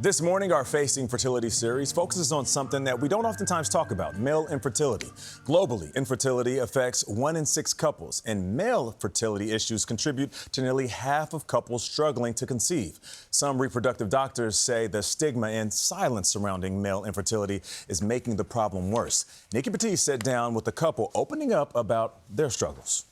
This morning, our Facing Fertility series focuses on something that we don't oftentimes talk about, male infertility. Globally, infertility affects 1 in 6 couples, and male fertility issues contribute to nearly half of couples struggling to conceive. Some reproductive doctors say the stigma and silence surrounding male infertility is making the problem worse. Nikki Batiste sat down with a couple opening up about their struggles.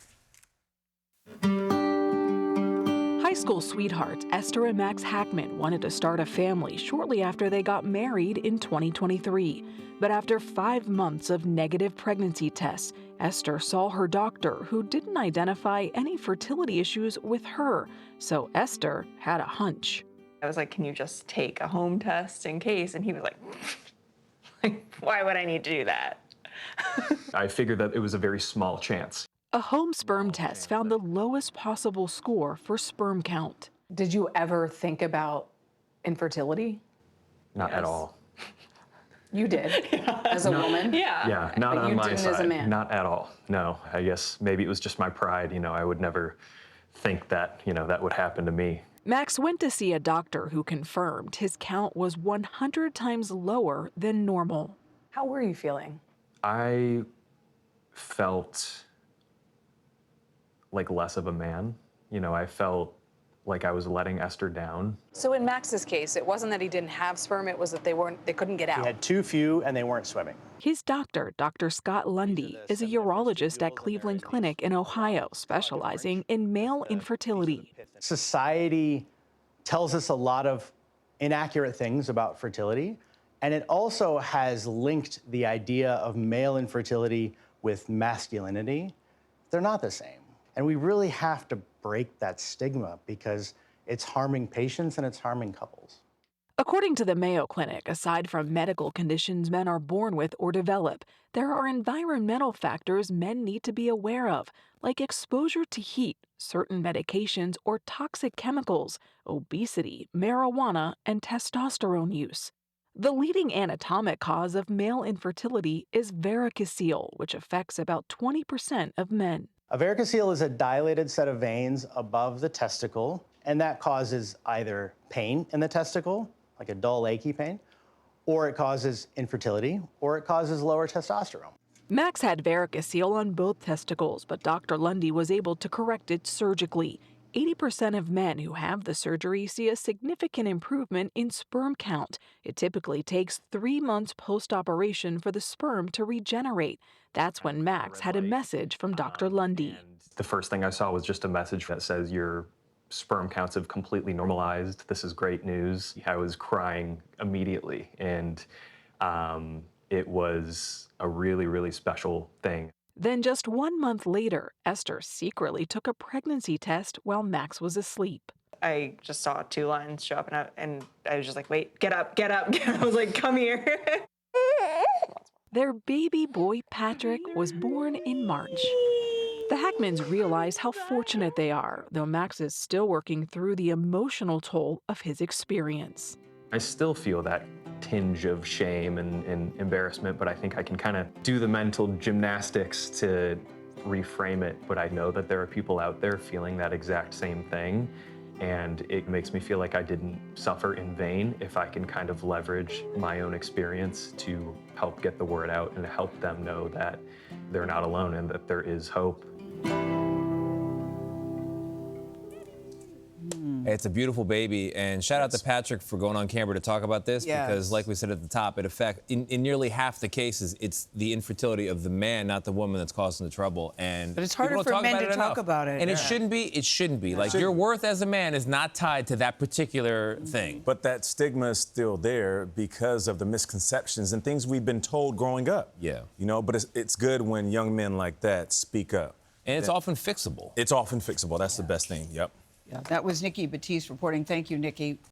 High school sweethearts Esther and Max Hackman wanted to start a family shortly after they got married in 2023. But after 5 months of negative pregnancy tests, Esther saw her doctor, who didn't identify any fertility issues with her. So Esther had a hunch. I was like, can you just take a home test in case? And he was like, why would I need to do that? I figured that it was a very small chance. A home sperm test found the lowest possible score for sperm count. Did you ever think about infertility? Not at all. You did, as a woman? Yeah. Yeah, not But on you my didn't side. as a man? Not at all. No, I guess maybe it was just my pride. You know, I would never think that, that would happen to me. Max went to see a doctor who confirmed his count was 100 times lower than normal. How were you feeling? I felt like less of a man. I felt like I was letting Esther down. So in Max's case, it wasn't that he didn't have sperm, it was that they couldn't get out. He had too few and they weren't swimming. His doctor, Dr. Scott Lundy, is a urologist at Cleveland Clinic in Ohio, specializing in male infertility. Society tells us a lot of inaccurate things about fertility, and it also has linked the idea of male infertility with masculinity. They're not the same. And we really have to break that stigma because it's harming patients and it's harming couples. According to the Mayo Clinic, aside from medical conditions men are born with or develop, there are environmental factors men need to be aware of, like exposure to heat, certain medications, or toxic chemicals, obesity, marijuana, and testosterone use. The leading anatomic cause of male infertility is varicocele, which affects about 20% of men. A varicocele is a dilated set of veins above the testicle, and that causes either pain in the testicle, like a dull, achy pain, or it causes infertility, or it causes lower testosterone. Max had varicocele on both testicles, but Dr. Lundy was able to correct it surgically. 80% of men who have the surgery see a significant improvement in sperm count. It typically takes 3 months post-operation for the sperm to regenerate. That's when Max had a message from Dr. Lundy. The first thing I saw was just a message that says your sperm counts have completely normalized. This is great news. I was crying immediately, and it was a really, really special thing. Then just 1 month later, Esther secretly took a pregnancy test while Max was asleep. I just saw 2 lines show up, and I was just like, wait, get up, get up. I was like, come here. Their baby boy, Patrick, was born in March. The Hackmans realize how fortunate they are, though Max is still working through the emotional toll of his experience. I still feel that tinge of shame and embarrassment, but I think I can kind of do the mental gymnastics to reframe it. But I know that there are people out there feeling that exact same thing, and it makes me feel like I didn't suffer in vain if I can kind of leverage my own experience to help get the word out and help them know that they're not alone and that there is hope. It's a beautiful baby, and shout out to Patrick for going on camera to talk about this, because like we said at the top, it affects, in nearly half the cases, it's the infertility of the man, not the woman, that's causing the trouble. And but it's harder for men to talk about it. And it shouldn't be. Like, your worth as a man is not tied to that particular thing. But that stigma is still there because of the misconceptions and things we've been told growing up. Yeah. But it's good when young men like that speak up. And it's often fixable. It's often fixable. That's the best thing. Yep. Yeah, that was Nikki Batiste reporting. Thank you, Nikki.